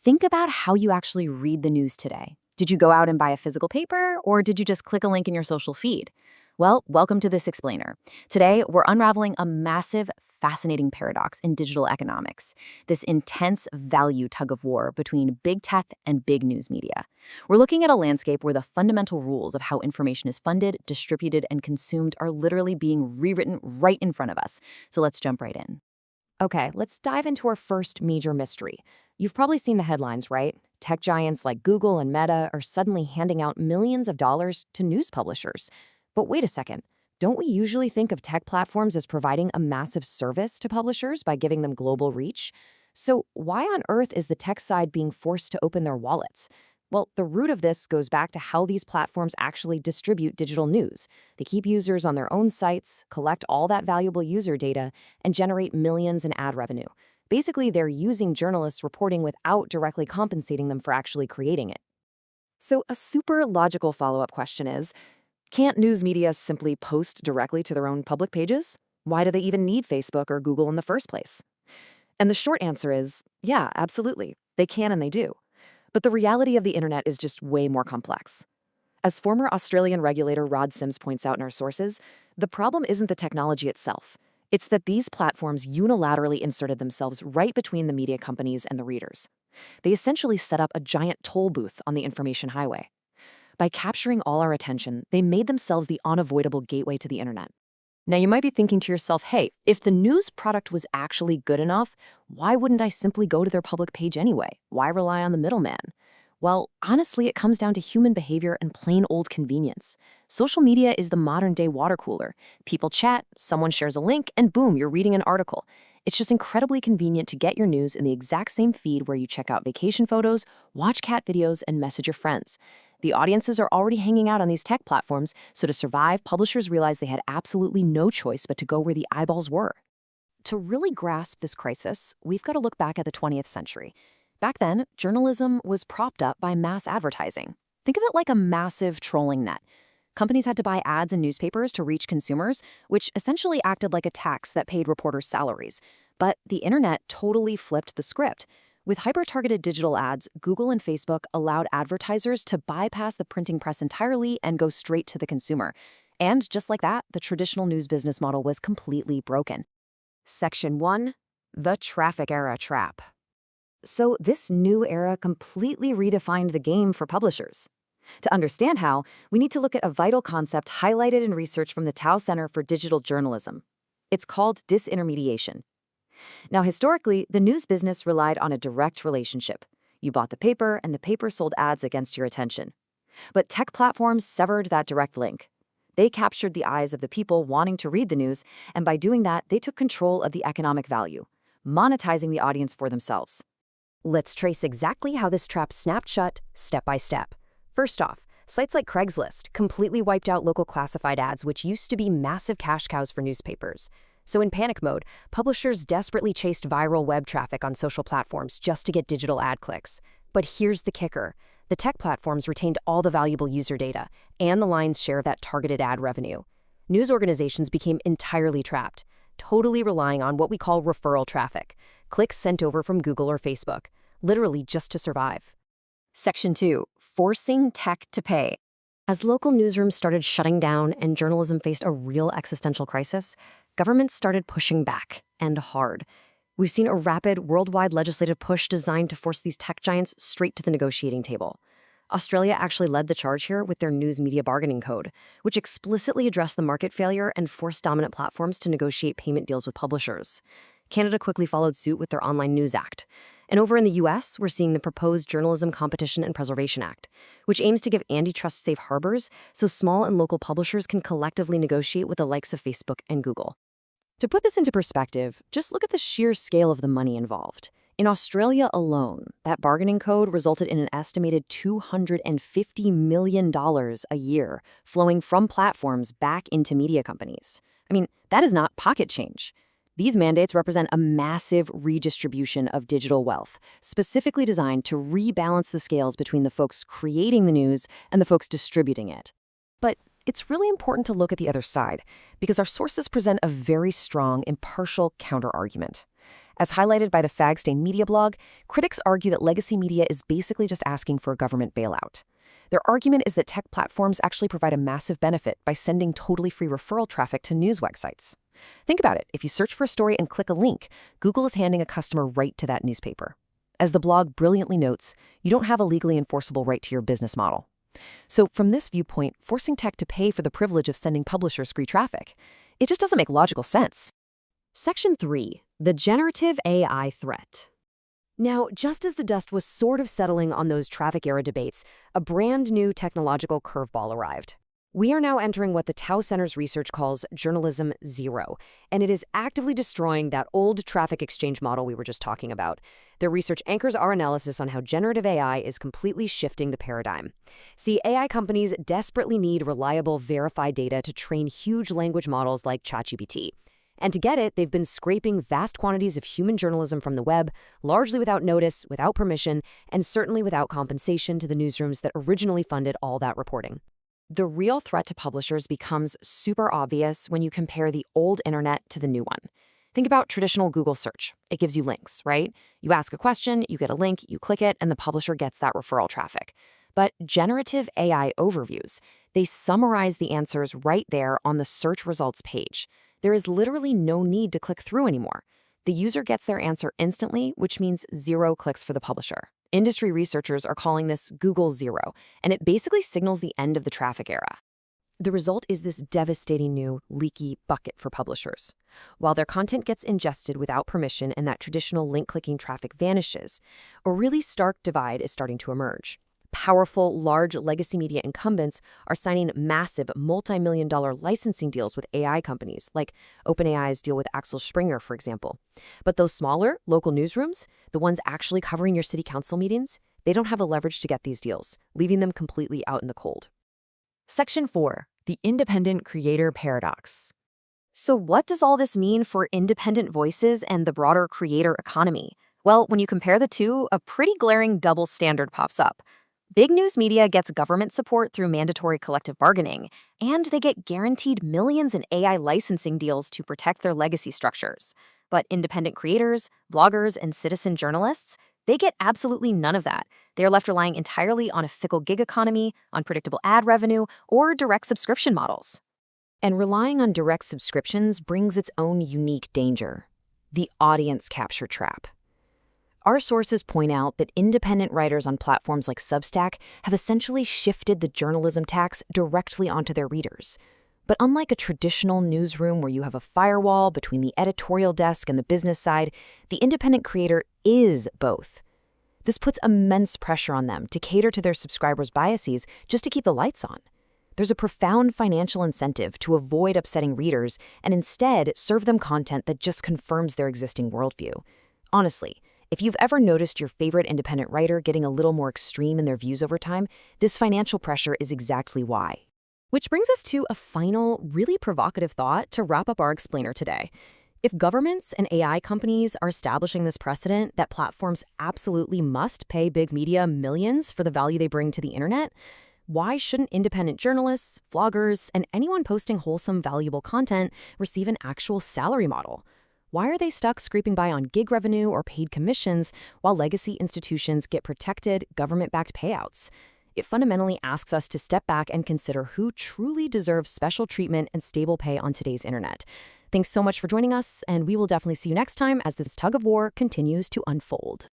Think about how you actually read the news today. Did you go out and buy a physical paper, or did you just click a link in your social feed? Well, welcome to This Explainer. Today, we're unraveling a massive, fascinating paradox in digital economics, this intense value tug of war between big tech and big news media. We're looking at a landscape where the fundamental rules of how information is funded, distributed, and consumed are literally being rewritten right in front of us. So let's jump right in. Okay, let's dive into our first major mystery. You've probably seen the headlines, right? Tech giants like Google and Meta are suddenly handing out millions of dollars to news publishers. But wait a second. Don't we usually think of tech platforms as providing a massive service to publishers by giving them global reach? So why on earth is the tech side being forced to open their wallets? Well, the root of this goes back to how these platforms actually distribute digital news. They keep users on their own sites, collect all that valuable user data, and generate millions in ad revenue. Basically, they're using journalists reporting without directly compensating them for actually creating it. So a super logical follow-up question is, can't news media simply post directly to their own public pages? Why do they even need Facebook or Google in the first place? And the short answer is, yeah, absolutely. They can and they do. But the reality of the internet is just way more complex. As former Australian regulator Rod Sims points out in our sources, the problem isn't the technology itself. It's that these platforms unilaterally inserted themselves right between the media companies and the readers. They essentially set up a giant toll booth on the information highway. By capturing all our attention, they made themselves the unavoidable gateway to the internet. Now, you might be thinking to yourself, hey, if the news product was actually good enough, why wouldn't I simply go to their public page anyway? Why rely on the middleman? Well, honestly, it comes down to human behavior and plain old convenience. Social media is the modern-day water cooler. People chat, someone shares a link, and boom, you're reading an article. It's just incredibly convenient to get your news in the exact same feed where you check out vacation photos, watch cat videos, and message your friends. The audiences are already hanging out on these tech platforms, so to survive, publishers realized they had absolutely no choice but to go where the eyeballs were. To really grasp this crisis, we've got to look back at the 20th century. Back then, journalism was propped up by mass advertising. Think of it like a massive trolling net. Companies had to buy ads in newspapers to reach consumers, which essentially acted like a tax that paid reporters' salaries. But the internet totally flipped the script. With hyper-targeted digital ads, Google and Facebook allowed advertisers to bypass the printing press entirely and go straight to the consumer. And just like that, the traditional news business model was completely broken. Section 1. The Traffic Era Trap. So this new era completely redefined the game for publishers. To understand how, we need to look at a vital concept highlighted in research from the Tao Center for Digital Journalism. It's called disintermediation. Now, historically, the news business relied on a direct relationship. You bought the paper, and the paper sold ads against your attention. But tech platforms severed that direct link. They captured the eyes of the people wanting to read the news, and by doing that, they took control of the economic value, monetizing the audience for themselves. Let's trace exactly how this trap snapped shut, step by step. First off, sites like Craigslist completely wiped out local classified ads, which used to be massive cash cows for newspapers. So in panic mode, publishers desperately chased viral web traffic on social platforms just to get digital ad clicks. But here's the kicker. The tech platforms retained all the valuable user data and the lion's share of that targeted ad revenue. News organizations became entirely trapped, totally relying on what we call referral traffic, clicks sent over from Google or Facebook, literally just to survive. Section 2. Forcing tech to pay. As local newsrooms started shutting down and journalism faced a real existential crisis, governments started pushing back, and hard. We've seen a rapid, worldwide legislative push designed to force these tech giants straight to the negotiating table. Australia actually led the charge here with their News Media Bargaining Code, which explicitly addressed the market failure and forced dominant platforms to negotiate payment deals with publishers. Canada quickly followed suit with their Online News Act. And over in the US, we're seeing the proposed Journalism Competition and Preservation Act, which aims to give antitrust safe harbors so small and local publishers can collectively negotiate with the likes of Facebook and Google. To put this into perspective, just look at the sheer scale of the money involved. In Australia alone, that bargaining code resulted in an estimated $250 million a year flowing from platforms back into media companies. I mean, that is not pocket change. These mandates represent a massive redistribution of digital wealth, specifically designed to rebalance the scales between the folks creating the news and the folks distributing it. But it's really important to look at the other side, because our sources present a very strong, impartial counterargument. As highlighted by the Fagstein Media blog, critics argue that legacy media is basically just asking for a government bailout. Their argument is that tech platforms actually provide a massive benefit by sending totally free referral traffic to news websites. Think about it. If you search for a story and click a link, Google is handing a customer right to that newspaper. As the blog brilliantly notes, you don't have a legally enforceable right to your business model. So from this viewpoint, forcing tech to pay for the privilege of sending publishers free traffic, it just doesn't make logical sense. Section 3. The generative AI threat. Now, just as the dust was sort of settling on those traffic era debates, a brand new technological curveball arrived. We are now entering what the Tau Center's research calls journalism zero, and it is actively destroying that old traffic exchange model we were just talking about. Their research anchors our analysis on how generative AI is completely shifting the paradigm. See, AI companies desperately need reliable, verified data to train huge language models like ChatGPT. And to get it, they've been scraping vast quantities of human journalism from the web, largely without notice, without permission, and certainly without compensation to the newsrooms that originally funded all that reporting. The real threat to publishers becomes super obvious when you compare the old internet to the new one. Think about traditional Google search. It gives you links, right? You ask a question, you get a link, you click it, and the publisher gets that referral traffic. But generative AI overviews, they summarize the answers right there on the search results page. There is literally no need to click through anymore. The user gets their answer instantly, which means 0 clicks for the publisher. Industry researchers are calling this Google Zero, and it basically signals the end of the traffic era. The result is this devastating new, leaky bucket for publishers. While their content gets ingested without permission and that traditional link-clicking traffic vanishes, a really stark divide is starting to emerge. Powerful, large legacy media incumbents are signing massive multi-million-dollar licensing deals with AI companies, like OpenAI's deal with Axel Springer, for example. But those smaller, local newsrooms, the ones actually covering your city council meetings, they don't have the leverage to get these deals, leaving them completely out in the cold. Section 4. The independent creator paradox. So what does all this mean for independent voices and the broader creator economy? Well, when you compare the two, a pretty glaring double standard pops up. Big news media gets government support through mandatory collective bargaining, and they get guaranteed millions in AI licensing deals to protect their legacy structures. But independent creators, vloggers, and citizen journalists, they get absolutely none of that. They are left relying entirely on a fickle gig economy, unpredictable ad revenue, or direct subscription models. And relying on direct subscriptions brings its own unique danger: the audience capture trap. Our sources point out that independent writers on platforms like Substack have essentially shifted the journalism tax directly onto their readers. But unlike a traditional newsroom where you have a firewall between the editorial desk and the business side, the independent creator is both. This puts immense pressure on them to cater to their subscribers' biases just to keep the lights on. There's a profound financial incentive to avoid upsetting readers and instead serve them content that just confirms their existing worldview. Honestly, if you've ever noticed your favorite independent writer getting a little more extreme in their views over time, this financial pressure is exactly why. Which brings us to a final, really provocative thought to wrap up our explainer today. If governments and AI companies are establishing this precedent that platforms absolutely must pay big media millions for the value they bring to the internet, why shouldn't independent journalists, vloggers, and anyone posting wholesome, valuable content receive an actual salary model? Why are they stuck scraping by on gig revenue or paid commissions while legacy institutions get protected, government-backed payouts? It fundamentally asks us to step back and consider who truly deserves special treatment and stable pay on today's internet. Thanks so much for joining us, and we will definitely see you next time as this tug of war continues to unfold.